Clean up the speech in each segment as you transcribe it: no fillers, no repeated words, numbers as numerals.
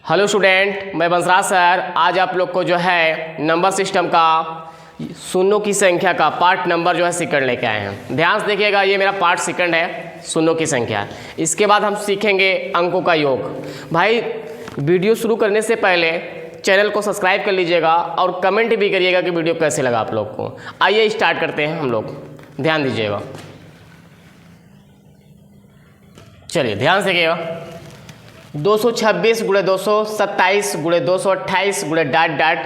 Hello student, मैं Bansraj sir आज आप लोग को जो है नंबर सिस्टम का शून्यों की संख्या का पार्ट नंबर जो है सेकंड लेके आए हैं। ध्यान से देखिएगा, ये मेरा पार्ट सेकंड है, शून्यों की संख्या। इसके बाद हम सीखेंगे अंकों का योग। भाई वीडियो शुरू करने से पहले चैनल को सब्सक्राइब कर लीजिएगा और कमेंट भी करिएगा कि वीडियो कैसे लगा आप लोग को। आइए स्टार्ट करते हैं हम लोग, ध्यान दीजिएगा। चलिए ध्यान से देखिएगा। 226 गुणे 227 गुणे 228 गुणे डाट डाट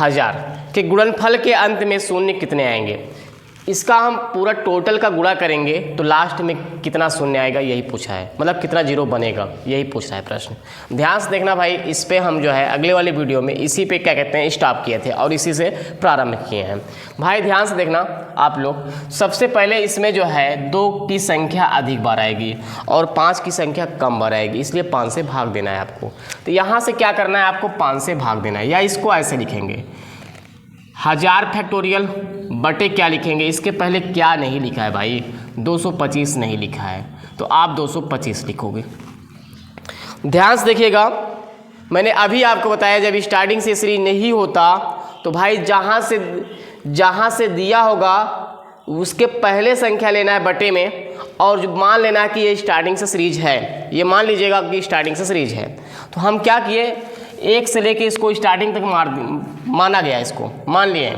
1000 के गुणनफल के अंत में शून्य कितने आएंगे। इसका हम पूरा टोटल का गुणा करेंगे तो लास्ट में कितना शून्य आएगा, यही पूछा है। मतलब कितना जीरो बनेगा, यही पूछ रहा है प्रश्न। ध्यान से देखना भाई, इस पे हम जो है अगले वाली वीडियो में इसी पे क्या कहते हैं स्टॉप किए थे और इसी से प्रारंभ किए हैं। भाई ध्यान से देखना आप लोग। सबसे पहले इसमें जो है 2 की संख्या अधिक बार आएगी और 5 की संख्या कम बार आएगी, इसलिए 5 से भाग देना है आपको। तो यहाँ से क्या करना है, आपको 5 से भाग देना है, या इसको ऐसे लिखेंगे 1000 फैक्टोरियल बटे क्या लिखेंगे, इसके पहले क्या नहीं लिखा है भाई, 225 नहीं लिखा है, तो आप 225 लिखोगे। ध्यान से देखिएगा, मैंने अभी आपको बताया जब स्टार्टिंग से सीरीज नहीं होता तो भाई जहाँ से दिया होगा उसके पहले संख्या लेना है बटे में, और जो मान लेना है कि ये स्टार्टिंग से सीरीज है, ये मान लीजिएगा कि स्टार्टिंग से सीरीज है। तो हम क्या किए, 1 से लेके इसको स्टार्टिंग तक माना गया, इसको मान लिए।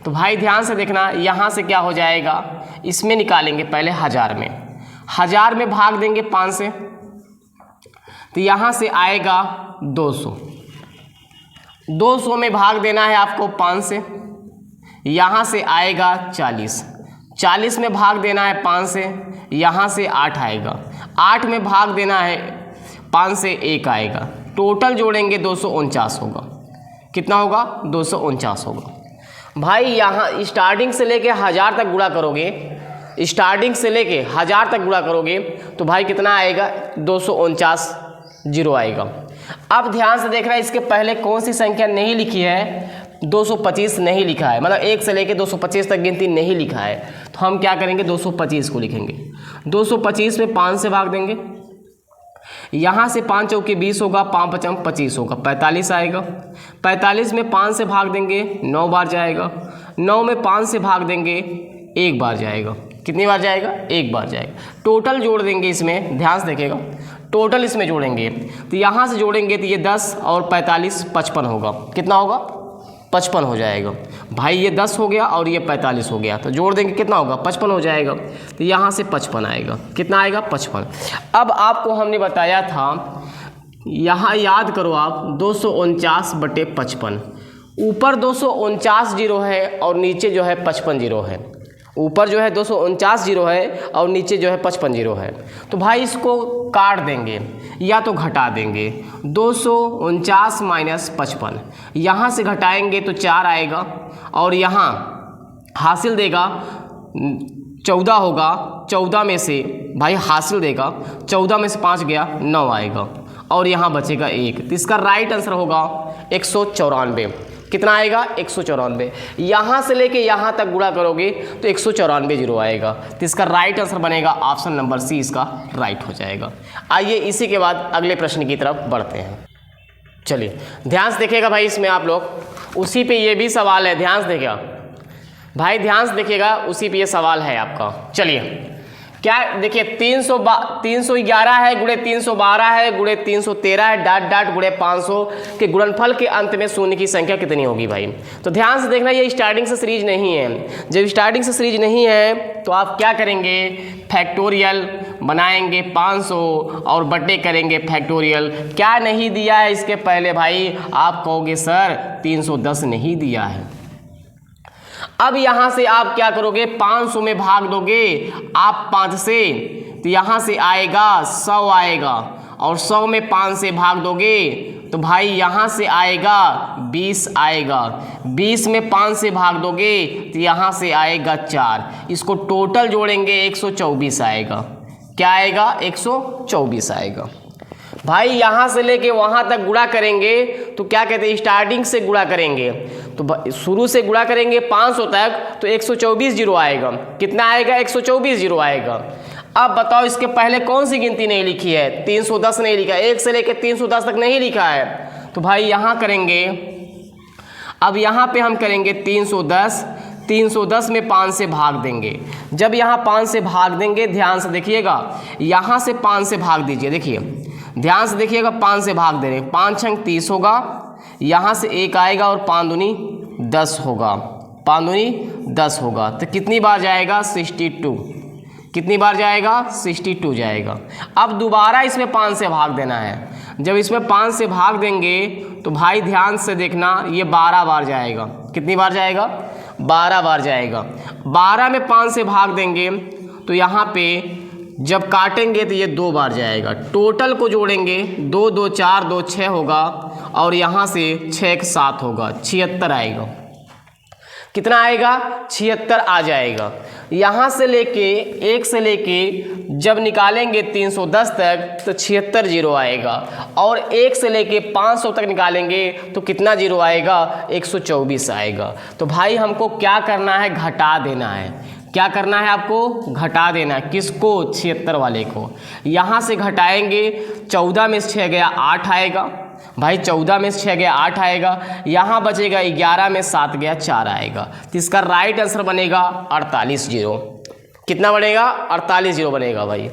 तो भाई ध्यान से देखना, यहाँ से क्या हो जाएगा, इसमें निकालेंगे पहले 1000 में भाग देंगे 5 से, तो यहाँ से आएगा 200 में भाग देना है आपको 5 से, यहाँ से आएगा 40 में भाग देना है 5 से, यहाँ से 8 आएगा, 8 में भाग देना है 5 से 1 आएगा, टोटल जोड़ेंगे 249 होगा। कितना होगा, 249 होगा। भाई यहाँ स्टार्टिंग से लेके 1000 तक गुणा करोगे, स्टार्टिंग से लेके 1000 तक गुणा करोगे तो भाई कितना आएगा, 249 जीरो आएगा। अब ध्यान से देखना, इसके पहले कौन सी संख्या नहीं लिखी है, 225 नहीं लिखा है, मतलब 1 से लेके 225 तक गिनती नहीं लिखा है। तो हम क्या करेंगे, 225 को लिखेंगे। 225 में 5 से भाग देंगे, यहाँ से 5 चौके 20 होगा, 5 पचम 25 होगा, 45 आएगा। 45 में 5 से भाग देंगे 9 बार जाएगा, 9 में 5 से भाग देंगे 1 बार जाएगा। कितनी बार जाएगा, 1 बार जाएगा। टोटल जोड़ देंगे इसमें, ध्यान से देखिएगा, टोटल इसमें जोड़ेंगे तो यहाँ से जोड़ेंगे तो ये 10 और 45 55 होगा। कितना होगा, 55 हो जाएगा। भाई ये 10 हो गया और ये 45 हो गया, तो जोड़ देंगे कितना होगा, 55 हो जाएगा। तो यहाँ से 55 आएगा। कितना आएगा, 55। अब आपको हमने बताया था, यहाँ याद करो आप, 249 बटे 55, ऊपर 249 जीरो है और नीचे जो है 55 जीरो है। ऊपर जो है 249 जीरो है और नीचे जो है 55 जीरो है। तो भाई इसको काट देंगे या तो घटा देंगे, 249 माइनस 55, यहाँ से घटाएंगे तो 4 आएगा और यहाँ हासिल देगा 14 होगा। 14 में से भाई हासिल देगा, 14 में से 5 गया 9 आएगा और यहाँ बचेगा 1। तो इसका राइट आंसर होगा 194। कितना आएगा, 194। यहाँ से लेके यहाँ तक गुणा करोगे तो 194 जीरो आएगा। तो इसका राइट आंसर बनेगा ऑप्शन नंबर सी, इसका राइट हो जाएगा। आइए इसी के बाद अगले प्रश्न की तरफ बढ़ते हैं। चलिए ध्यान से देखिएगा भाई, इसमें आप लोग उसी पे ये भी सवाल है, ध्यान से देखिएगा भाई, ध्यान से देखिएगा, उसी पे ये सवाल है आपका। चलिए क्या देखिए, 311 है गुणे 312 है गुणे 313 है डाट डाट गुणे 500 के गुणनफल के अंत में शून्य की संख्या कितनी होगी भाई। तो ध्यान से देखना, ये स्टार्टिंग से सीरीज नहीं है। जब स्टार्टिंग से सीरीज नहीं है तो आप क्या करेंगे, फैक्टोरियल बनाएंगे 500 और बटे करेंगे फैक्टोरियल। क्या नहीं दिया है इसके पहले भाई, आप कहोगे सर 310 नहीं दिया है। अब यहाँ से आप क्या करोगे, 500 में भाग दोगे आप 5 से, तो यहाँ से आएगा 100 आएगा, और 100 में 5 से भाग दोगे तो भाई यहाँ से आएगा 20 आएगा। 20 में 5 से भाग दोगे तो यहाँ से आएगा 4। इसको टोटल जोड़ेंगे 124 आएगा। क्या आएगा, 124 आएगा। भाई यहाँ से लेके वहाँ तक गुणा करेंगे तो क्या कहते हैं, स्टार्टिंग से गुणा करेंगे तो शुरू से गुणा करेंगे 500 तक तो 124 जीरो आएगा। कितना आएगा, 124 जीरो आएगा। अब बताओ इसके पहले कौन सी गिनती नहीं लिखी है? 310 नहीं लिखा, 1 से लेकर 310 तक नहीं लिखा है। तो भाई यहाँ करेंगे, अब यहाँ पे हम करेंगे 310 में 5 से भाग देंगे। जब यहाँ 5 से भाग देंगे, ध्यान से देखिएगा, यहाँ से 5 से भाग दीजिए, देखिए ध्यान से देखिएगा, 5 से भाग दे रहे हैं, 5 छंग 30 होगा, यहाँ से 1 आएगा और 5 दूनी 10 होगा, 5 दूनी 10 होगा। तो कितनी बार जाएगा? 62। कितनी बार जाएगा? 62 जाएगा। अब दोबारा इसमें 5 से भाग देना है। जब इसमें 5 से भाग देंगे तो भाई ध्यान से देखना, ये 12 बार जाएगा। कितनी बार जाएगा? 12 बार जाएगा। 12 में 5 से भाग देंगे तो यहाँ पे जब काटेंगे तो ये 2 बार जाएगा। टोटल को जोड़ेंगे, 2 2 4 2 6 होगा और यहाँ से 6 1 7 होगा, 76 आएगा। कितना आएगा? 76 आ जाएगा। यहाँ से लेके 1 से लेके जब निकालेंगे 310 तक तो 76 जीरो आएगा, और 1 से लेके 500 तक निकालेंगे तो कितना जीरो आएगा? 124 आएगा। तो भाई हमको क्या करना है? घटा देना है। क्या करना है आपको? घटा देना है। किसको? 76 वाले को। यहाँ से घटाएंगे, 14 में से 6 गया 8 आएगा भाई, 14 में से 6 गया 8 आएगा। यहाँ बचेगा 11 में 7 गया 4 आएगा। तो इसका राइट आंसर बनेगा 48 जीरो। कितना बनेगा? 48 जीरो बनेगा भाई।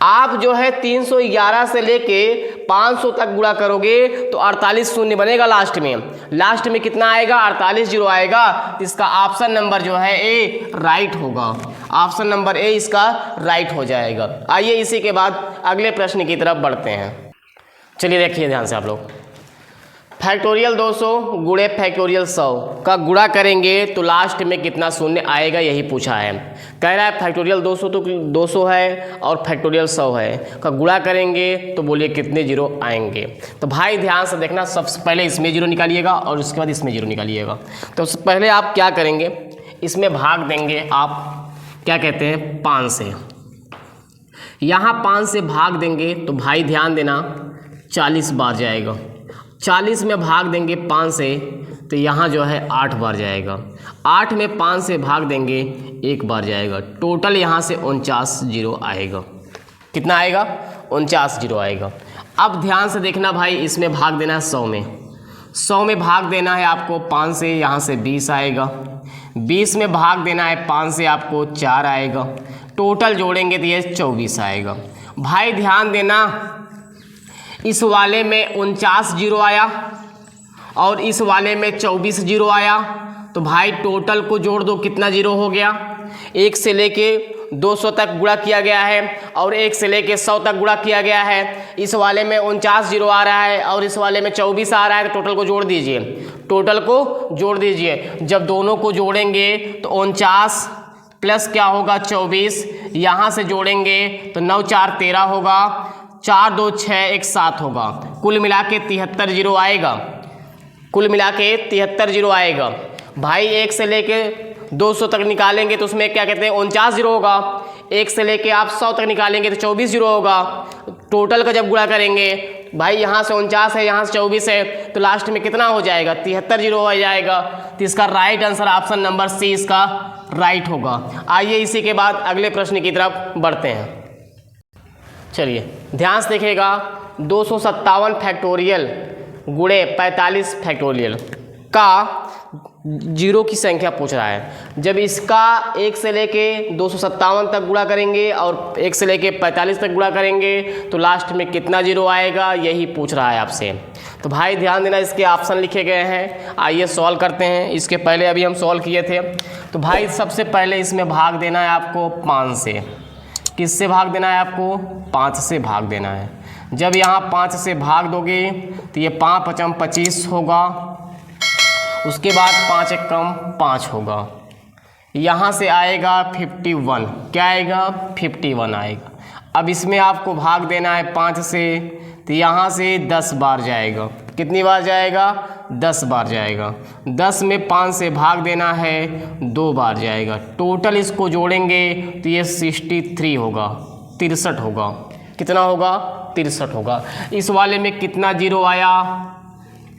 आप जो है 311 से लेके 500 तक गुणा करोगे तो 48 शून्य बनेगा लास्ट में। लास्ट में कितना आएगा? 48 जीरो आएगा। तो इसका ऑप्शन नंबर जो है ए राइट होगा। ऑप्शन नंबर ए इसका राइट हो जाएगा। आइए इसी के बाद अगले प्रश्न की तरफ बढ़ते हैं। चलिए देखिए ध्यान से आप लोग, फैक्टोरियल 200 गुणे फैक्टोरियल 100 का गुणा करेंगे तो लास्ट में कितना शून्य आएगा, यही पूछा है। कह रहा है फैक्टोरियल 200 तो 200 है और फैक्टोरियल 100 है, का गुणा करेंगे तो बोलिए कितने जीरो आएंगे। तो भाई ध्यान से देखना, सबसे पहले इसमें जीरो निकालिएगा और उसके बाद इसमें जीरो निकालिएगा। तो सबसे पहले आप क्या करेंगे? इसमें भाग देंगे आप क्या कहते हैं 5 से। यहाँ 5 से भाग देंगे तो भाई ध्यान देना 40 बार जाएगा। 40 में भाग देंगे 5 से तो यहाँ जो है 8 बार जाएगा। 8 में 5 से भाग देंगे 1 बार जाएगा। टोटल यहाँ से 49 जीरो आएगा। कितना आएगा? 49 जीरो आएगा। अब ध्यान से देखना भाई, इसमें भाग देना है 100 में। 100 में भाग देना है आपको 5 से, यहाँ से 20 आएगा। 20 में भाग देना है 5 से, आपको 4 आएगा। टोटल जोड़ेंगे तो ये 24 आएगा। भाई ध्यान देना, इस वाले में 49 जीरो आया और इस वाले में 24 जीरो आया। तो भाई टोटल को जोड़ दो, कितना जीरो हो गया? 1 से लेके 200 तक गुणा किया गया है और 1 से लेके 100 तक गुणा किया गया है। इस वाले में 49 जीरो आ रहा है और इस वाले में 24 आ रहा है। तो टोटल को जोड़ दीजिए, टोटल को जोड़ दीजिए। जब दोनों को जोड़ेंगे तो 49 प्लस क्या होगा 24, यहाँ से जोड़ेंगे तो 9 4 13 होगा, 4 2 6 1 7 होगा। कुल मिला के 73 जीरो आएगा। कुल मिला के 73 जीरो आएगा। भाई 1 से लेके 200 तक निकालेंगे तो उसमें क्या कहते हैं 49 जीरो होगा। 1 से लेके आप 100 तक निकालेंगे तो 24 जीरो होगा। टोटल का जब गुणा करेंगे भाई, यहाँ से 49 है, यहाँ से 24 है, तो लास्ट में कितना हो जाएगा? 73 जीरो हो जाएगा। तो इसका right answer option number C इसका राइट होगा। आइए इसी के बाद अगले प्रश्न की तरफ बढ़ते हैं। चलिए ध्यान से देखिएगा, 257 फैक्टोरियल गुणे 45 फैक्टोरियल का जीरो की संख्या पूछ रहा है। जब इसका 1 से लेके 257 तक गुणा करेंगे और 1 से लेके 45 तक गुणा करेंगे तो लास्ट में कितना जीरो आएगा, यही पूछ रहा है आपसे। तो भाई ध्यान देना, इसके ऑप्शन लिखे गए हैं। आइए सॉल्व करते हैं। इसके पहले अभी हम सॉल्व किए थे। तो भाई सबसे पहले इसमें भाग देना है आपको 5 से। किससे भाग देना है आपको? 5 से भाग देना है। जब यहाँ 5 से भाग दोगे तो ये 5 5 25 होगा। उसके बाद 5 1 कम 5 होगा। यहाँ से आएगा 51। क्या आएगा? 51 आएगा। अब इसमें आपको भाग देना है 5 से, तो यहाँ से 10 बार जाएगा। कितनी बार जाएगा? 10 बार जाएगा। 10 में 5 से भाग देना है 2 बार जाएगा। टोटल इसको जोड़ेंगे तो ये 63 होगा, 63 होगा। कितना होगा? 63 होगा। इस वाले में कितना जीरो आया?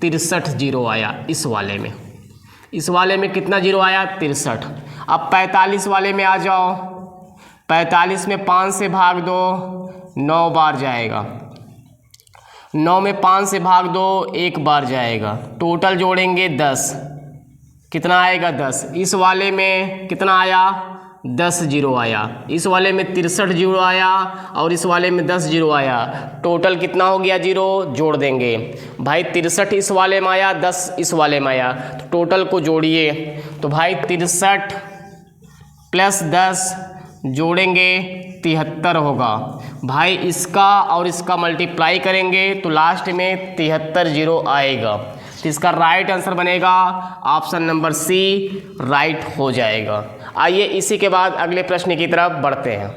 63 जीरो आया। इस वाले में कितना जीरो आया? 63। अब 45 वाले में आ जाओ। 45 में 5 से भाग दो, 9 बार जाएगा। 9 में 5 से भाग दो, 1 बार जाएगा। टोटल जोड़ेंगे 10, कितना आएगा 10। इस वाले में कितना आया, 10 जीरो आया। इस वाले में 63 जीरो आया और इस वाले में 10 जीरो आया। टोटल कितना हो गया जीरो, जोड़ देंगे भाई। 63 इस वाले में आया, 10 इस वाले में आया, तो टोटल को जोड़िए। तो भाई 63 प्लस 10 जोड़ेंगे 73 होगा भाई। इसका और इसका मल्टीप्लाई करेंगे तो लास्ट में 73 जीरो आएगा। तो इसका राइट आंसर बनेगा ऑप्शन नंबर सी, राइट हो जाएगा। आइए इसी के बाद अगले प्रश्न की तरफ बढ़ते हैं।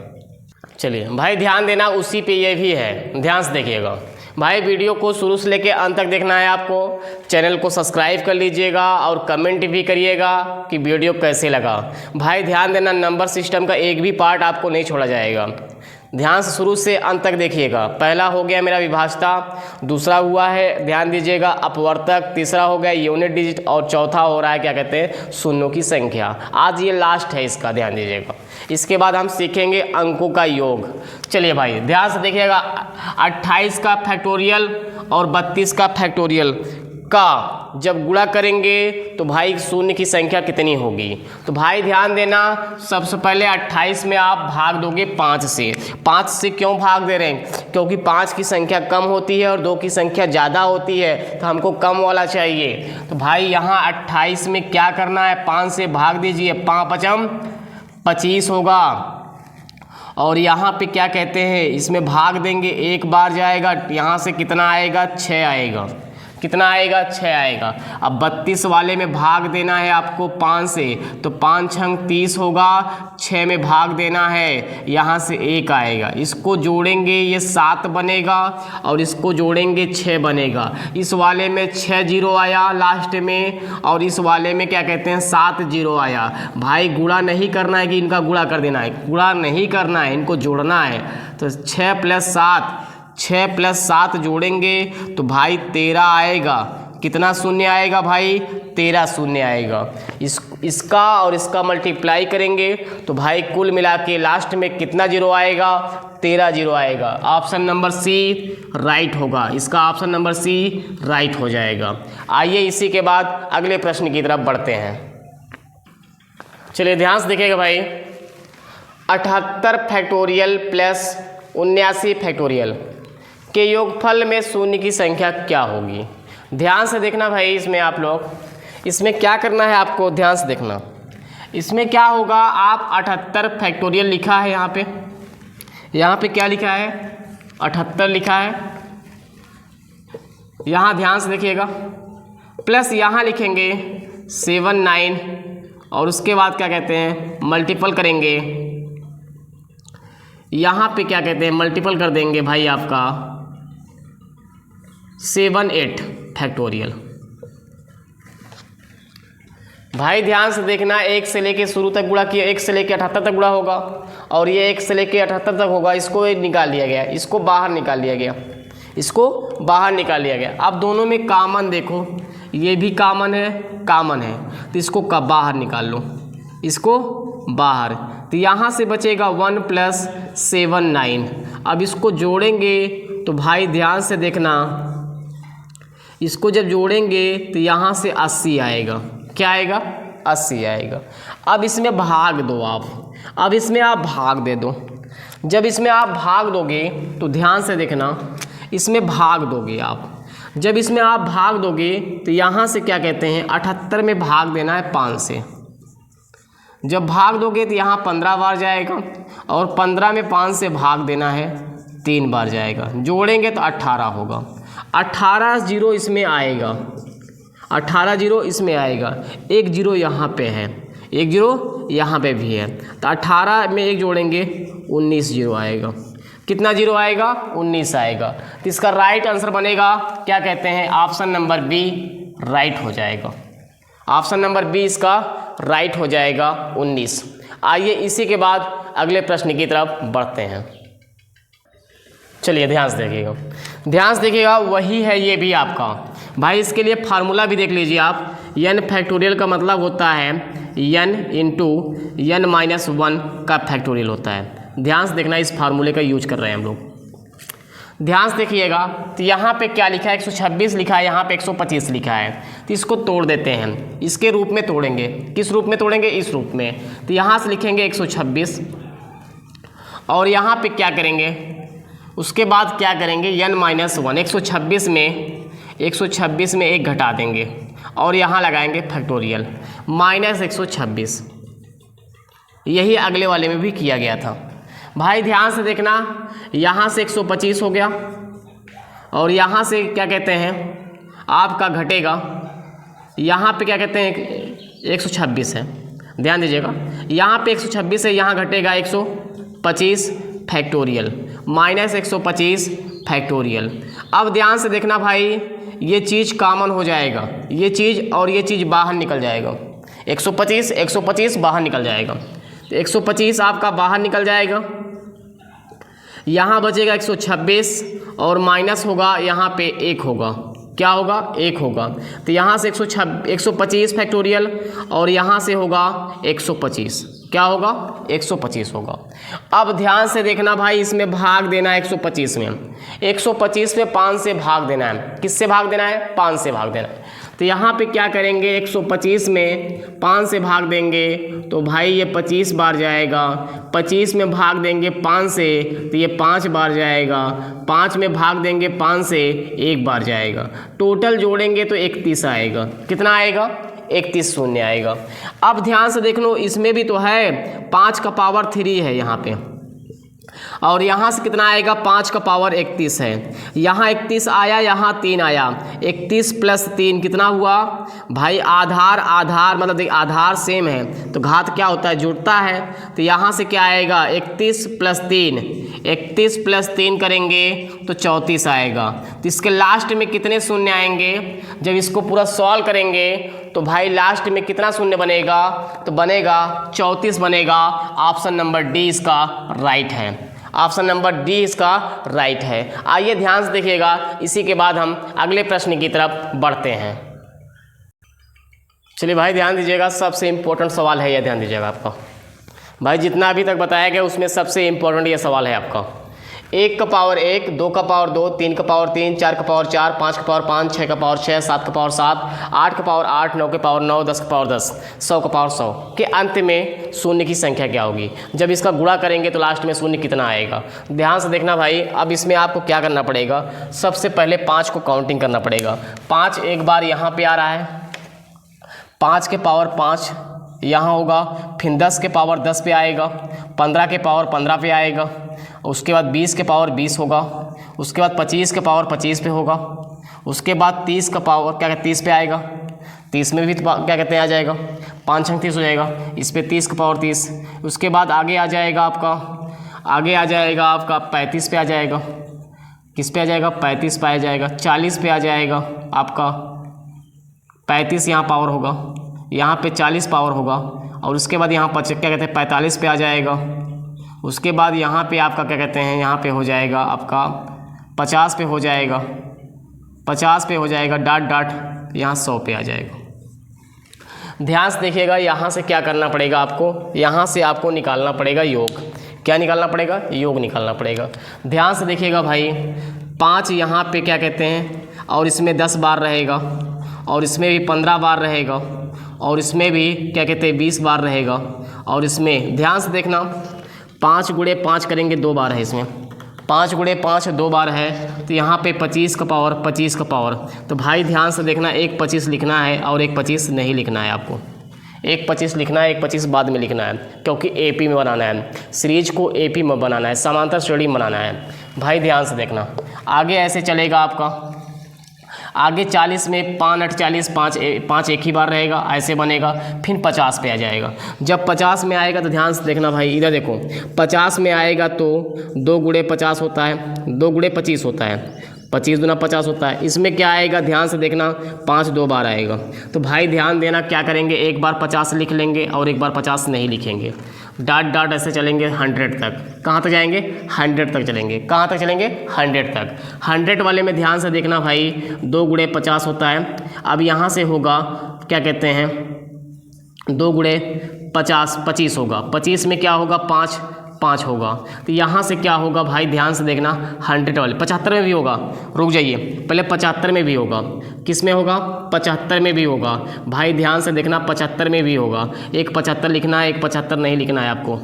चलिए भाई ध्यान देना, उसी पे ये भी है, ध्यान से देखिएगा भाई। वीडियो को शुरू से लेकर अंत तक देखना है आपको। चैनल को सब्सक्राइब कर लीजिएगा और कमेंट भी करिएगा कि वीडियो कैसे लगा। भाई ध्यान देना, नंबर सिस्टम का एक भी पार्ट आपको नहीं छोड़ा जाएगा। ध्यान से शुरू से अंत तक देखिएगा। पहला हो गया मेरा विभाज्यता, दूसरा हुआ है ध्यान दीजिएगा अपवर्तक, तीसरा हो गया यूनिट डिजिट और चौथा हो रहा है क्या कहते हैं, शून्यों की संख्या। आज ये लास्ट है इसका, ध्यान दीजिएगा। इसके बाद हम सीखेंगे अंकों का योग। चलिए भाई ध्यान से देखिएगा, 28 का फैक्टोरियल और 32 का फैक्टोरियल का जब गुणा करेंगे तो भाई शून्य की संख्या कितनी होगी। तो भाई ध्यान देना, सबसे पहले 28 में आप भाग दोगे 5 से। 5 से क्यों भाग दे रहे हैं, क्योंकि 5 की संख्या कम होती है और 2 की संख्या ज़्यादा होती है, तो हमको कम वाला चाहिए। तो भाई यहाँ 28 में क्या करना है, 5 से भाग दीजिए, 5 पचम 25 होगा। और यहाँ पे क्या कहते हैं, इसमें भाग देंगे, 1 बार जाएगा, यहाँ से कितना आएगा, 6 आएगा। कितना आएगा, 6 आएगा। अब 32 वाले में भाग देना है आपको 5 से, तो 5 छंग 30 होगा, 6 में भाग देना है, यहाँ से 1 आएगा। इसको जोड़ेंगे ये 7 बनेगा और इसको जोड़ेंगे 6 बनेगा। इस वाले में 6 जीरो आया लास्ट में और इस वाले में क्या कहते हैं 7 जीरो आया। भाई गुणा नहीं करना है कि इनका गुणा कर देना है, गुणा नहीं करना है, इनको जोड़ना है। तो 6 प्लस 7, 6 प्लस 7 जोड़ेंगे तो भाई 13 आएगा। कितना शून्य आएगा भाई, 13 शून्य आएगा। इसका और इसका मल्टीप्लाई करेंगे तो भाई कुल मिला के लास्ट में कितना जीरो आएगा, 13 जीरो आएगा। ऑप्शन नंबर सी राइट होगा, इसका ऑप्शन नंबर सी राइट हो जाएगा। आइए इसी के बाद अगले प्रश्न की तरफ बढ़ते हैं। चलिए ध्यान से देखिएगा भाई, 78 फैक्टोरियल प्लस 79 फैक्टोरियल के योगफल में शून्य की संख्या क्या होगी। ध्यान से देखना भाई, इसमें आप लोग, इसमें क्या करना है आपको, ध्यान से देखना। इसमें क्या होगा, आप 78 फैक्टोरियल लिखा है यहाँ पे क्या लिखा है, 78 लिखा है। यहाँ ध्यान से देखिएगा, प्लस यहाँ लिखेंगे 79 और उसके बाद क्या कहते हैं मल्टीपल करेंगे। यहाँ पे क्या कहते हैं मल्टीपल कर देंगे भाई आपका 78 फैक्टोरियल। भाई ध्यान से देखना, 1 से लेके शुरू तक गुणा किया, 1 से लेके 78 तक गुणा होगा और ये 1 से लेके 78 तक होगा। इसको निकाल लिया गया, इसको बाहर निकाल लिया गया, इसको बाहर निकाल लिया गया। अब दोनों में कॉमन देखो, ये भी कॉमन है तो इसको बाहर निकाल लो, इसको बाहर। तो यहाँ से बचेगा 1 प्लस 7 9। अब इसको जोड़ेंगे तो भाई ध्यान से देखना, इसको जब जोड़ेंगे तो यहाँ से 80 आएगा। क्या आएगा, 80 आएगा। अब इसमें भाग दो आप, अब इसमें आप भाग दे दो। जब इसमें आप भाग दोगे तो ध्यान से देखना, इसमें भाग दोगे आप, जब इसमें आप भाग दोगे तो यहाँ से क्या कहते हैं 78 में भाग देना है 5 से। जब भाग दोगे तो यहाँ 15 बार जाएगा और 15 में 5 से भाग देना है 3 बार जाएगा। जोड़ेंगे तो 18 होगा। 18 जीरो इसमें आएगा, 18 जीरो इसमें आएगा। 1 जीरो यहाँ पे है, 1 जीरो यहाँ पे भी है, तो 18 में 1 जोड़ेंगे 19 जीरो आएगा। कितना जीरो आएगा, 19 आएगा। तो इसका राइट आंसर बनेगा क्या कहते हैं ऑप्शन नंबर बी राइट हो जाएगा। ऑप्शन नंबर बी इसका राइट हो जाएगा 19। आइए इसी के बाद अगले प्रश्न की तरफ बढ़ते हैं। चलिए ध्यान से देखिएगा, ध्यान से देखिएगा, वही है ये भी आपका। भाई इसके लिए फार्मूला भी देख लीजिए आप। n फैक्टोरियल का मतलब होता है n इंटू n-1 का फैक्टोरियल होता है। ध्यान से देखना, इस फार्मूले का यूज कर रहे हैं हम लोग। ध्यान से देखिएगा, तो यहाँ पे क्या लिखा है 126 लिखा है, यहाँ पे 125 लिखा है, तो इसको तोड़ देते हैं, इसके रूप में तोड़ेंगे। किस रूप में तोड़ेंगे? इस रूप में। तो यहाँ से लिखेंगे 126 और यहाँ पे क्या करेंगे, उसके बाद क्या करेंगे n-1। 126 में एक घटा देंगे और यहाँ लगाएंगे फैक्टोरियल -126। यही अगले वाले में भी किया गया था। भाई ध्यान से देखना, यहाँ से 125 हो गया और यहाँ से क्या कहते हैं आपका घटेगा, यहाँ पे क्या कहते हैं 126 है, ध्यान दीजिएगा, यहाँ पे 126 है, यहाँ घटेगा 125 फैक्टोरियल -125 फैक्टोरियल। अब ध्यान से देखना भाई, ये चीज़ कॉमन हो जाएगा, ये चीज़ और ये चीज़ बाहर निकल जाएगा, 125 बाहर निकल जाएगा, तो 125 आपका बाहर निकल जाएगा, यहाँ बचेगा 126 और माइनस होगा, यहाँ पे 1 होगा, क्या होगा 1 होगा, तो यहाँ से 125 फैक्टोरियल और यहाँ से होगा 125, क्या होगा 125 होगा। अब ध्यान से देखना भाई, इसमें भाग देना है 125 में, 125 में 5 से भाग देना है। किससे भाग देना है? 5 से भाग देना है। तो यहाँ पे क्या करेंगे, 125 में 5 से भाग देंगे तो भाई ये 25 बार जाएगा, 25 में भाग देंगे 5 से तो ये 5 बार जाएगा, 5 में भाग देंगे 5 से 1 बार जाएगा, टोटल जोड़ेंगे तो 31 आएगा। कितना आएगा? 31 शून्य आएगा। अब ध्यान से देख लो, इसमें भी तो है 5 का पावर 3 है यहाँ पे, और यहाँ से कितना आएगा 5 का पावर 31 है, यहाँ 31 आया, यहाँ 3 आया, 31 + 3 कितना हुआ भाई? आधार मतलब देख, आधार सेम है तो घात क्या होता है? जुड़ता है। तो यहाँ से क्या आएगा 31 + 3, 31 + 3 करेंगे तो 34 आएगा। तो इसके लास्ट में कितने शून्य आएंगे? जब इसको पूरा सॉल्व करेंगे तो भाई लास्ट में कितना शून्य बनेगा? तो बनेगा 34 बनेगा। ऑप्शन नंबर डी इसका राइट है, ऑप्शन नंबर डी इसका राइट है। आइए ध्यान से देखिएगा, इसी के बाद हम अगले प्रश्न की तरफ बढ़ते हैं। चलिए भाई ध्यान दीजिएगा, सबसे इम्पोर्टेंट सवाल है ये, ध्यान दीजिएगा आपका। भाई जितना अभी तक बताया गया उसमें सबसे इम्पोर्टेंट ये सवाल है आपका। 1 का पावर 1, 2 का पावर 2, 3 का पावर 3, 4 का पावर 4, 5 का पावर 5, 6 का पावर 6, 7 का पावर 7, 8 का पावर 8, 9 का पावर 9, 10 का पावर 10, 100 का पावर 100 के अंत में शून्य की संख्या क्या होगी? जब इसका गुणा करेंगे तो लास्ट में शून्य कितना आएगा? ध्यान से देखना भाई। अब इसमें आपको क्या करना पड़ेगा? सबसे पहले 5 को काउंटिंग करना पड़ेगा। 5 एक बार यहाँ पे आ रहा है, 5 के पावर 5 यहाँ होगा, फिर 10 के पावर 10 पे आएगा, 15 के पावर 15 पे आएगा, उसके बाद 20 के पावर 20 होगा, उसके बाद 25 के पावर 25 पे होगा, उसके बाद 30 का पावर क्या कहते 30 पे आएगा, 30 में भी तो क्या कहते हैं आ जाएगा, 5 छंग 30 हो जाएगा, इस पे 30 का पावर 30। उसके बाद आगे आ जाएगा आपका 35 पे आ जाएगा, किस पे आ जाएगा 35 पे आ जाएगा, 40 पे आ जाएगा आपका 35 यहाँ पावर होगा, यहाँ पे 40 पावर होगा, और उसके बाद यहाँ पर क्या कहते हैं 45 पे आ जाएगा। उसके बाद यहाँ पे आपका क्या कहते हैं, यहाँ पे हो जाएगा आपका 50 पे हो जाएगा, 50 पे हो जाएगा डॉट यहाँ 100 पे आ जाएगा। ध्यान से देखिएगा, यहाँ से क्या करना पड़ेगा आपको? यहाँ से आपको निकालना पड़ेगा योग। क्या निकालना पड़ेगा? योग निकालना पड़ेगा। ध्यान से देखिएगा भाई, 5 यहाँ पे क्या कहते हैं, और इसमें 10 बार रहेगा, और इसमें भी 15 बार रहेगा, और इसमें भी क्या कहते हैं 20 बार रहेगा, और इसमें ध्यान से देखना 5 गुणे 5 करेंगे 2 बार है, इसमें 5 गुणे 5 2 बार है, तो यहाँ पे 25 का पावर 25 का पावर। तो भाई ध्यान से देखना, एक 25 लिखना है और एक 25 नहीं लिखना है आपको। एक 25 लिखना है, एक 25 बाद में लिखना है, क्योंकि एपी में बनाना है, सीरीज को एपी में बनाना है, समांतर श्रेणी बनाना है। भाई ध्यान से देखना, आगे ऐसे चलेगा आपका, आगे 40 में 5 8 40, 5 एक ही बार रहेगा, ऐसे बनेगा, फिर 50 पे आ जाएगा। जब 50 में आएगा तो ध्यान से देखना भाई, इधर देखो 50 में आएगा तो 2 गुणे 50 होता है, 2 गुणे 25 होता है, 25 दूना 50 होता है। इसमें क्या आएगा ध्यान से देखना, 5 2 बार आएगा। तो भाई ध्यान देना, क्या करेंगे, एक बार 50 लिख लेंगे और एक बार 50 नहीं लिखेंगे, डॉट ऐसे चलेंगे 100 तक। कहाँ तक जाएंगे? 100 तक चलेंगे। कहाँ तक चलेंगे? 100 तक। 100 वाले में ध्यान से देखना भाई, 2 गुणे 50 होता है। अब यहाँ से होगा क्या कहते हैं, 2 गुणे 50 25 होगा, 25 में क्या होगा 5 5 होगा। तो यहाँ से क्या होगा भाई, ध्यान से देखना, 100 वाले 75 में भी होगा। रुक जाइए, पहले 75 में भी होगा। किस में होगा, 75 में भी होगा भाई, ध्यान से देखना, 75 में भी होगा। एक 75 लिखना है, एक 75 नहीं लिखना है आपको,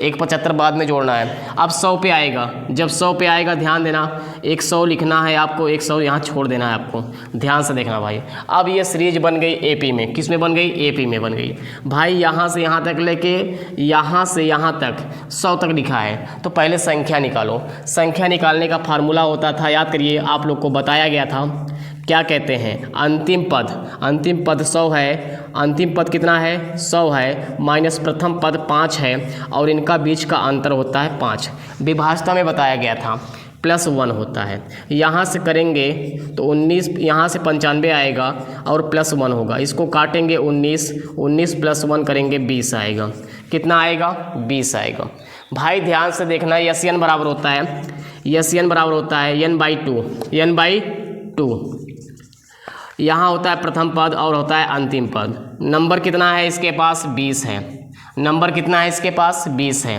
एक 75 बाद में जोड़ना है। अब 100 पे आएगा, जब 100 पे आएगा ध्यान देना, एक 100 लिखना है आपको, एक 100 यहाँ छोड़ देना है आपको, ध्यान से देखना भाई। अब ये सीरीज बन गई एपी में, किस में बन गई, एपी में बन गई भाई। यहाँ से यहाँ तक लेके यहाँ से यहाँ तक 100 तक लिखा है, तो पहले संख्या निकालो। संख्या निकालने का फार्मूला होता था, याद करिए, आप लोग को बताया गया था, क्या कहते हैं, अंतिम पद, अंतिम पद 100 है, अंतिम पद कितना है, 100 है, माइनस प्रथम पद 5 है, और इनका बीच का अंतर होता है 5। विभाज्यता में बताया गया था +1 होता है। यहाँ से करेंगे तो 19, यहाँ से 95 आएगा और +1 होगा, इसको काटेंगे 19, 19 + 1 करेंगे 20 आएगा। कितना आएगा, 20 आएगा भाई। ध्यान से देखना, SN बराबर होता है, SN बराबर होता है n/2, n/2। यहाँ होता है प्रथम पद और होता है अंतिम पद। नंबर कितना है इसके पास, 20 है। नंबर कितना है इसके पास, 20 है।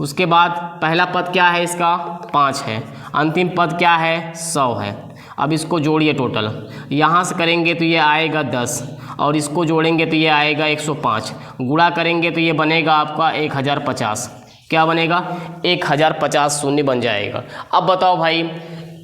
उसके बाद पहला पद क्या है इसका, 5 है। अंतिम पद क्या है, 100 है। अब इसको जोड़िए टोटल, यहाँ से करेंगे तो ये आएगा 10, और इसको जोड़ेंगे तो ये आएगा 105, गुणा करेंगे तो ये बनेगा आपका 1050। क्या बनेगा, 1050 शून्य बन जाएगा। अब बताओ भाई,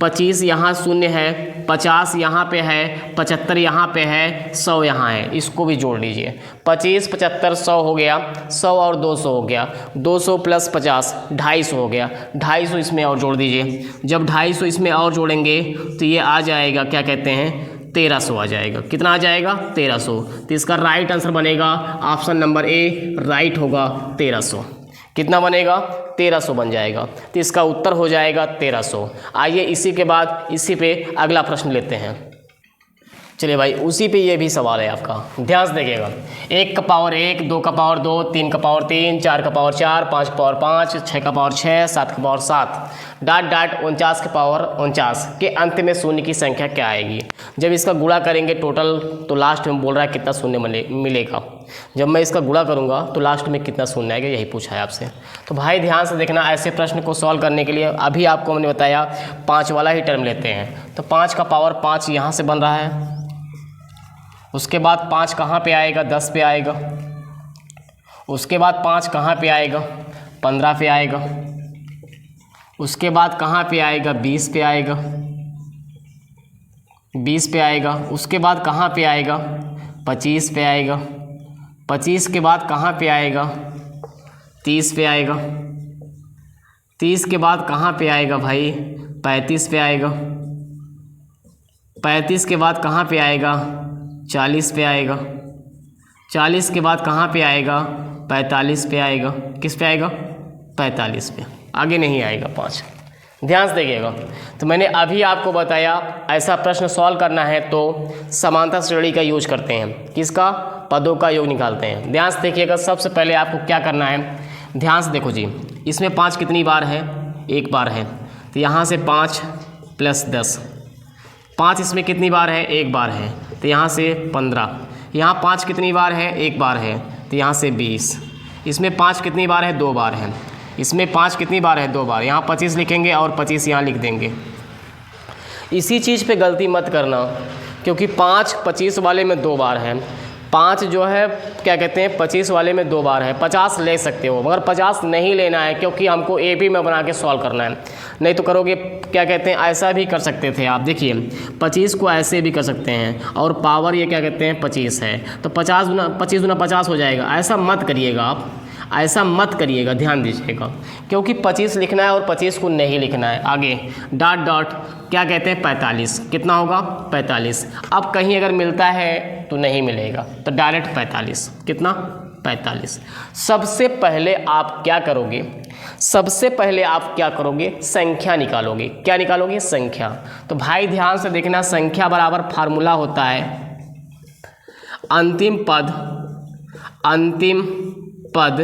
25 यहाँ शून्य है, 50 यहाँ पे है, 75 यहाँ पे है, 100 यहाँ है, इसको भी जोड़ लीजिए। 25, 75, 100 हो गया, 100 और 200 हो गया, 200 + 50 250 हो गया, 250 इसमें और जोड़ दीजिए। जब 250 इसमें और जोड़ेंगे तो ये आ जाएगा, क्या कहते हैं, 1300 आ जाएगा। कितना आ जाएगा, 1300। तो इसका राइट आंसर बनेगा ऑप्शन नंबर ए, राइट होगा 1300। कितना बनेगा, 1300 बन जाएगा। तो इसका उत्तर हो जाएगा 1300। आइए इसी के बाद इसी पे अगला प्रश्न लेते हैं। चलिए भाई, उसी पे ये भी सवाल है आपका, ध्यान से देखिएगा। 1 का पावर 1, 2 का पावर 2, 3 का पावर 3, 4 का पावर 4, 5 का पावर 5, 6 का पावर 6, 7 का पावर 7, डॉट डॉट 49 का पावर 49 के अंत में शून्य की संख्या क्या आएगी। जब इसका गुणा करेंगे टोटल, तो लास्ट में बोल रहा है कितना शून्य मिलेगा। जब मैं इसका गुणा करूंगा तो लास्ट में कितना शून्य आएगा, यही पूछा है आपसे। तो भाई ध्यान से देखना, ऐसे प्रश्न को सॉल्व करने के लिए अभी आपको मैंने बताया 5 वाला ही टर्म लेते हैं। तो 5 का पावर 5 यहाँ से बन रहा है, उसके बाद 5 कहाँ पे आएगा, 10 पे आएगा। उसके बाद 5 कहाँ पे आएगा, 15 पे आएगा। उसके बाद कहाँ पे आएगा, 20 पे आएगा, 20 पे आएगा। उसके बाद कहाँ पे आएगा, 25 पे आएगा। 25 के बाद कहाँ पे आएगा, 30 पे आएगा। 30 के बाद कहाँ पे आएगा भाई, 35 पे आएगा। 35 के बाद कहाँ पे आएगा, 40 पे आएगा। 40 के बाद कहाँ पे आएगा, 45 पे आएगा। किस पे आएगा, 45 पे, आगे नहीं आएगा 5। ध्यान से देखिएगा। तो मैंने अभी आपको बताया, ऐसा प्रश्न सॉल्व करना है तो समांतर श्रेणी का यूज करते हैं। किसका, पदों का योग निकालते हैं। ध्यान से देखिएगा, सबसे पहले आपको क्या करना है, ध्यान से देखो जी। इसमें 5 कितनी बार है, 1 बार है। तो यहाँ से 5 + 10, 5 इसमें कितनी बार है, 1 बार है। तो यहाँ से 15। यहाँ 5 कितनी बार है, 1 बार है। तो यहाँ से 20। इसमें 5 कितनी बार है, 2 बार है। इसमें 5 कितनी बार है, 2 बार। यहाँ 25 लिखेंगे और 25 यहाँ लिख देंगे। इसी चीज़ पे गलती मत करना, क्योंकि 5 25 वाले में 2 बार है। 5 जो है क्या कहते हैं, 25 वाले में 2 बार है। 50 ले सकते हो, मगर 50 नहीं लेना है, क्योंकि हमको एपी में बना के सॉल्व करना है। नहीं तो करोगे, क्या कहते हैं, ऐसा भी कर सकते थे आप। देखिए 25 को ऐसे भी कर सकते हैं, और पावर ये क्या कहते हैं, 25 है। तो 25 गुना 50 हो जाएगा। ऐसा मत करिएगा आप, ऐसा मत करिएगा, ध्यान दीजिएगा, क्योंकि 25 लिखना है और 25 को नहीं लिखना है। आगे डॉट डॉट क्या कहते हैं, 45। कितना होगा, 45। अब कहीं अगर मिलता है तो नहीं मिलेगा, तो डायरेक्ट 45। कितना, 45। सबसे पहले आप क्या करोगे, सबसे पहले आप क्या करोगे, संख्या निकालोगे। क्या निकालोगे, संख्या। तो भाई ध्यान से देखना, संख्या बराबर फार्मूला होता है अंतिम पद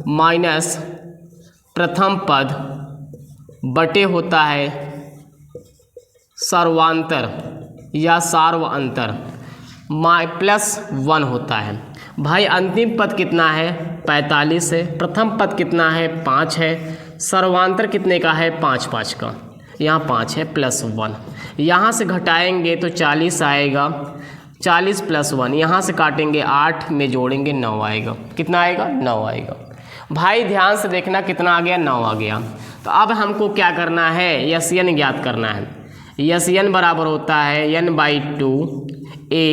माइनस प्रथम पद बटे होता है सर्वांतर या सार्व अंतर +1 होता है। भाई अंतिम पद कितना है 45 है, प्रथम पद कितना है 5 है, सर्वांतर कितने का है 5 5 का, यहाँ 5 है +1, यहाँ से घटाएंगे तो 40 आएगा, 40 + 1, यहाँ से काटेंगे 8 में जोड़ेंगे 9 आएगा, कितना आएगा 9 आएगा। भाई ध्यान से देखना कितना आ गया 9 आ गया। तो अब हमको क्या करना है SN ज्ञात करना है। SN बराबर होता है n/2 A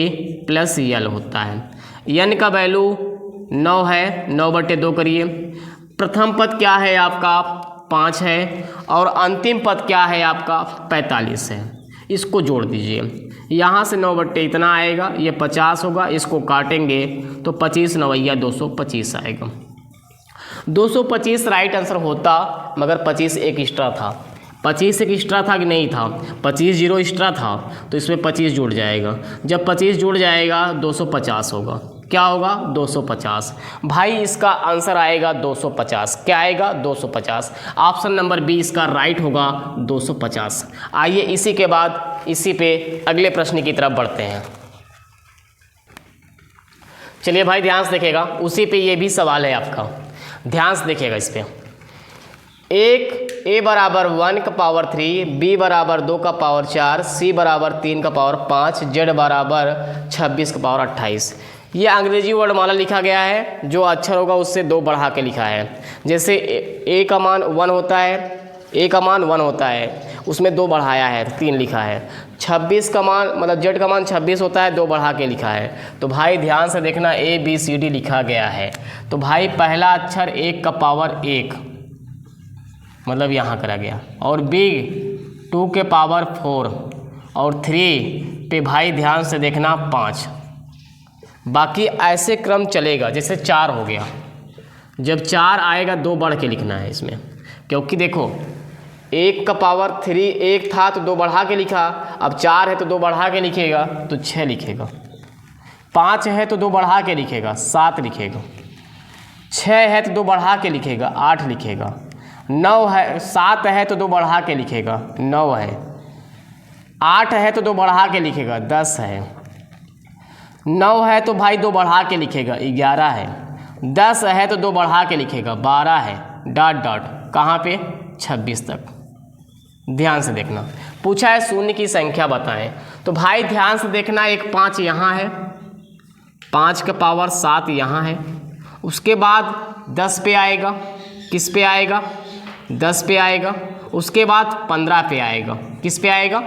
+ L होता है। n का वैल्यू 9 है, 9/2 करिए। प्रथम पद क्या है आपका 5 है और अंतिम पद क्या है आपका 45 है, इसको जोड़ दीजिए। यहाँ से 9/2 इतना आएगा, ये 50 होगा, इसको काटेंगे तो 25 9 225 आएगा। 225 राइट आंसर होता, मगर 25 एक एक्स्ट्रा था। 25 एक एक्स्ट्रा था कि नहीं था, 25 0 एक्स्ट्रा था, तो इसमें 25 जुड़ जाएगा। जब 25 जुड़ जाएगा 250 होगा, क्या होगा 250। भाई इसका आंसर आएगा 250, क्या आएगा 250। ऑप्शन नंबर बी इसका राइट होगा 250। आइए इसी के बाद इसी पे अगले प्रश्न की तरफ बढ़ते हैं। चलिए भाई ध्यान से देखिएगा, उसी पे ये भी सवाल है आपका, ध्यान से देखिएगा इस पर। एक a बराबर 1 का पावर 3, b बराबर 2 का पावर 4, c बराबर 3 का पावर 5, z बराबर 26 का पावर 28। ये अंग्रेजी वर्णमाला लिखा गया है, जो अक्षर होगा उससे 2 बढ़ा के लिखा है। जैसे a का मान 1 होता है, a का मान 1 होता है, उसमें 2 बढ़ाया है 3 लिखा है। 26 का मान मतलब z का मान 26 होता है, 2 बढ़ा के लिखा है। तो भाई ध्यान से देखना a b c d लिखा गया है। तो भाई पहला अक्षर 1 का पावर 1 मतलब यहाँ करा गया, और b 2 के पावर 4 और 3 पे भाई ध्यान से देखना 5। बाकी ऐसे क्रम चलेगा, जैसे 4 हो गया, जब 4 आएगा 2 बढ़ के लिखना है इसमें, क्योंकि देखो 1 का पावर 3 1 था तो 2 बढ़ा के लिखा, अब 4 है तो 2 बढ़ा के लिखेगा तो 6 लिखेगा, 5 है तो 2 बढ़ा के लिखेगा 7 लिखेगा, 6 है तो 2 बढ़ा के लिखेगा 8 लिखेगा, 9 है 7 है तो 2 बढ़ा के लिखेगा 9 है, 8 है तो 2 बढ़ा के लिखेगा 10 है, 9 है तो भाई 2 बढ़ा के लिखेगा 11 है, 10 है तो 2 बढ़ा के लिखेगा 12 है, डॉट डॉट कहाँ पे 26 तक। ध्यान से देखना, पूछा है शून्य की संख्या बताएं। तो भाई ध्यान से देखना, एक 5 यहाँ है, 5 का पावर 7 यहाँ है, उसके बाद 10 पे आएगा, किस पे आएगा 10 पे आएगा, उसके बाद 15 पे आएगा, किस पे आएगा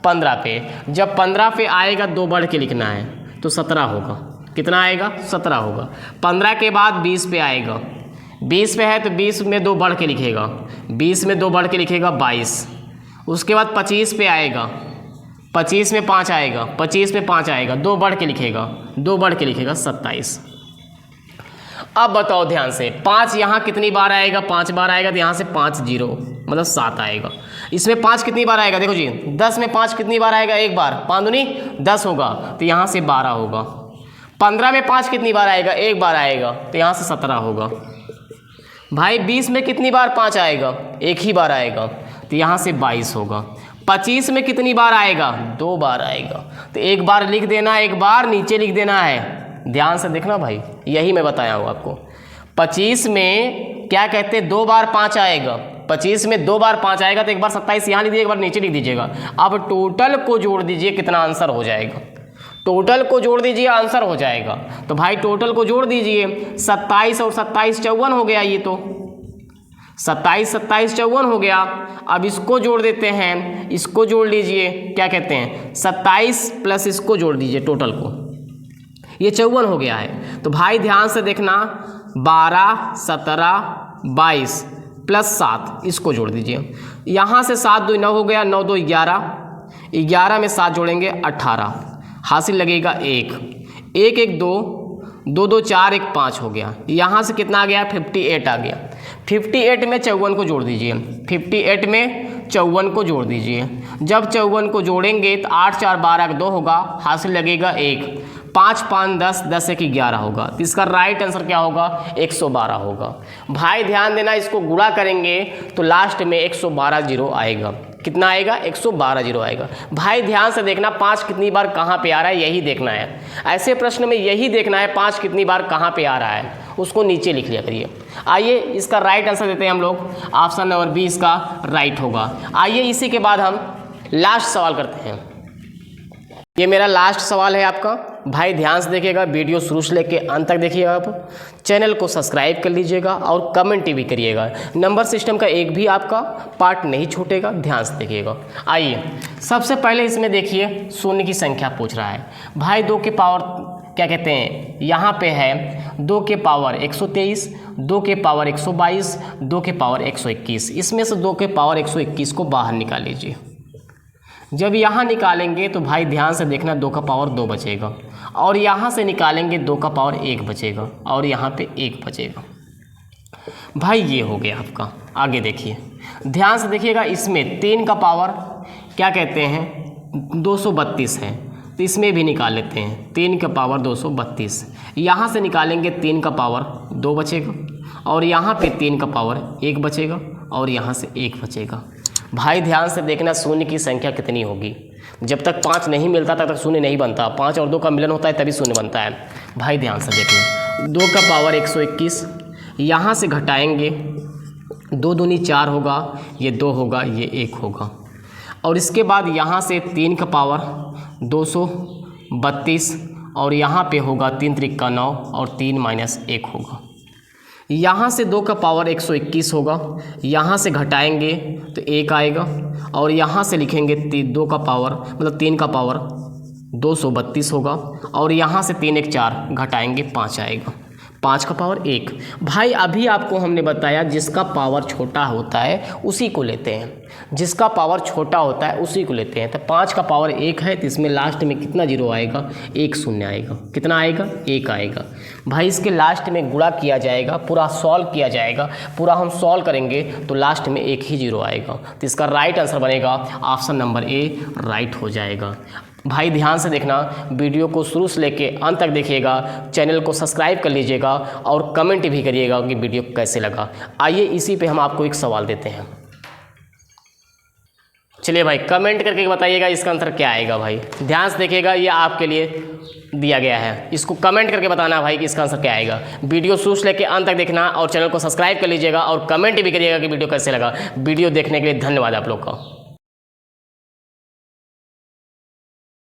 15 पे। जब 15 पे आएगा 2 बढ़ के लिखना है तो 17 होगा, कितना आएगा 17 होगा। 15 के बाद 20 पे आएगा, 20 पे है तो 20 में 2 बढ़ के लिखेगा, 20 में 2 बढ़ के लिखेगा 22। उसके बाद 25 पे आएगा, 25 में 5 आएगा, 25 में 5 आएगा, 2 बढ़ के लिखेगा, 2 बढ़ के लिखेगा 27। अब बताओ ध्यान से, 5 यहाँ कितनी बार आएगा 5 बार आएगा, तो यहाँ से 5 0 मतलब 7 आएगा। इसमें 5 कितनी बार आएगा देखो जी, 10 में 5 कितनी बार आएगा, एक बार, 5 दूनी 10 होगा तो यहाँ से 12 होगा। 15 में 5 कितनी बार आएगा, एक बार आएगा तो यहाँ से 17 होगा। भाई 20 में कितनी बार 5 आएगा, एक ही बार आएगा तो यहाँ से 22 होगा। 25 में कितनी बार आएगा, 2 बार आएगा, तो एक बार लिख देना, एक बार नीचे लिख देना है। ध्यान से देखना भाई, यही मैं बताया हूँ आपको। 25 में क्या कहते हैं 2 बार 5 आएगा, 25 में 2 बार 5 आएगा तो एक बार 27 यहाँ लिख दीजिए, एक बार नीचे लिख दीजिएगा। अब टोटल को जोड़ दीजिए, कितना आंसर हो जाएगा, टोटल को जोड़ दीजिए, आंसर हो जाएगा। तो भाई टोटल को जोड़ दीजिए, 27 और 27 54 हो गया, ये तो 27 27 54 हो गया। अब इसको जोड़ देते हैं, इसको जोड़ लीजिए, क्या कहते हैं 27 प्लस इसको जोड़ दीजिए, टोटल को, ये 54 हो गया है। तो भाई ध्यान से देखना, 12 17 22 प्लस 7 इसको जोड़ दीजिए। यहाँ से 7 2 9 हो गया, 9 2 11, 11 में 7 जोड़ेंगे 18, हासिल लगेगा 1 1 1 2 2 2 4 1 5 हो गया। यहाँ से कितना आ गया 58 आ गया। 58 में 54 को जोड़ दीजिए, 58 में 54 को जोड़ दीजिए। जब 54 को जोड़ेंगे तो 8 4 12 2 होगा, हासिल लगेगा 1, 5 5 10 10 1 11 होगा। तो इसका राइट आंसर क्या होगा 112 होगा। भाई ध्यान देना, इसको गुणा करेंगे तो लास्ट में 112 जीरो आएगा। कितना आएगा 112 जीरो आएगा। भाई ध्यान से देखना 5 कितनी बार कहाँ पे आ रहा है यही देखना है। ऐसे प्रश्न में यही देखना है 5 कितनी बार कहाँ पे आ रहा है, उसको नीचे लिख लिया करिए। आइए इसका राइट आंसर देते हैं हम लोग, ऑप्शन नंबर बी इसका राइट होगा। आइए इसी के बाद हम लास्ट सवाल करते हैं। ये मेरा लास्ट सवाल है आपका। भाई ध्यान से देखिएगा, वीडियो शुरू से लेके अंत तक देखिएगा। आप चैनल को सब्सक्राइब कर लीजिएगा और कमेंट भी करिएगा। नंबर सिस्टम का एक भी आपका पार्ट नहीं छूटेगा, ध्यान से देखिएगा। आइए सबसे पहले इसमें देखिए शून्य की संख्या पूछ रहा है। भाई 2 के पावर क्या कहते हैं, यहाँ पे है 2 के पावर 123, 2 के पावर 122, 2 के पावर 121। इसमें से 2 के पावर 121 को बाहर निकाल लीजिए। जब यहाँ निकालेंगे तो भाई ध्यान से देखना 2 का पावर 2 बचेगा, और यहाँ से निकालेंगे 2 का पावर 1 बचेगा, और यहाँ पे 1 बचेगा। भाई ये हो गया आपका। आगे देखिए ध्यान से देखिएगा, इसमें 3 का पावर क्या कहते हैं 232 है, तो इसमें भी निकाल लेते हैं 3 का पावर 232। यहाँ से निकालेंगे 3 का पावर 2 बचेगा, और यहाँ पे 3 का पावर 1 बचेगा, और यहाँ से 1 बचेगा। भाई ध्यान से देखना शून्य की संख्या कितनी होगी। जब तक 5 नहीं मिलता तब तक शून्य नहीं बनता, 5 और 2 का मिलन होता है तभी शून्य बनता है। भाई ध्यान से देखना 2 का पावर 121, यहाँ से घटाएंगे 2 दूनी 4 होगा, ये 2 होगा, ये 1 होगा, और इसके बाद यहाँ से 3 का पावर 232, और यहाँ पे होगा 3 त्रिक 9, और 3 माइनस 1 होगा। यहाँ से 2 का पावर 121 होगा, यहाँ से घटाएंगे तो 1 आएगा, और यहाँ से लिखेंगे 2 का पावर मतलब 3 का पावर 232 होगा, और यहाँ से 3 1 4 घटाएंगे 5 आएगा, 5 का पावर 1। भाई अभी आपको हमने बताया जिसका पावर छोटा होता है उसी को लेते हैं, जिसका पावर छोटा होता है उसी को लेते हैं। तो 5 का पावर 1 है, तो इसमें लास्ट में कितना जीरो आएगा, 1 शून्य आएगा। कितना आएगा, 1 आएगा। भाई इसके लास्ट में गुणा किया जाएगा, पूरा सॉल्व किया जाएगा, पूरा हम सॉल्व करेंगे तो लास्ट में 1 ही जीरो आएगा। तो इसका राइट आंसर बनेगा ऑप्शन नंबर ए राइट हो जाएगा। भाई ध्यान से देखना, वीडियो को शुरू से लेके अंत तक देखिएगा, चैनल को सब्सक्राइब कर लीजिएगा और कमेंट भी करिएगा कि वीडियो कैसे लगा। आइए इसी पे हम आपको एक सवाल देते हैं। चलिए भाई कमेंट करके बताइएगा इसका आंसर क्या आएगा। भाई ध्यान से देखिएगा, ये आपके लिए दिया गया है, इसको कमेंट करके बताना भाई कि इसका आंसर क्या आएगा। वीडियो शुरू से लेके अंत तक देखना और चैनल को सब्सक्राइब कर लीजिएगा और कमेंट भी करिएगा कि वीडियो कैसे लगा। वीडियो देखने के लिए धन्यवाद आप लोग का।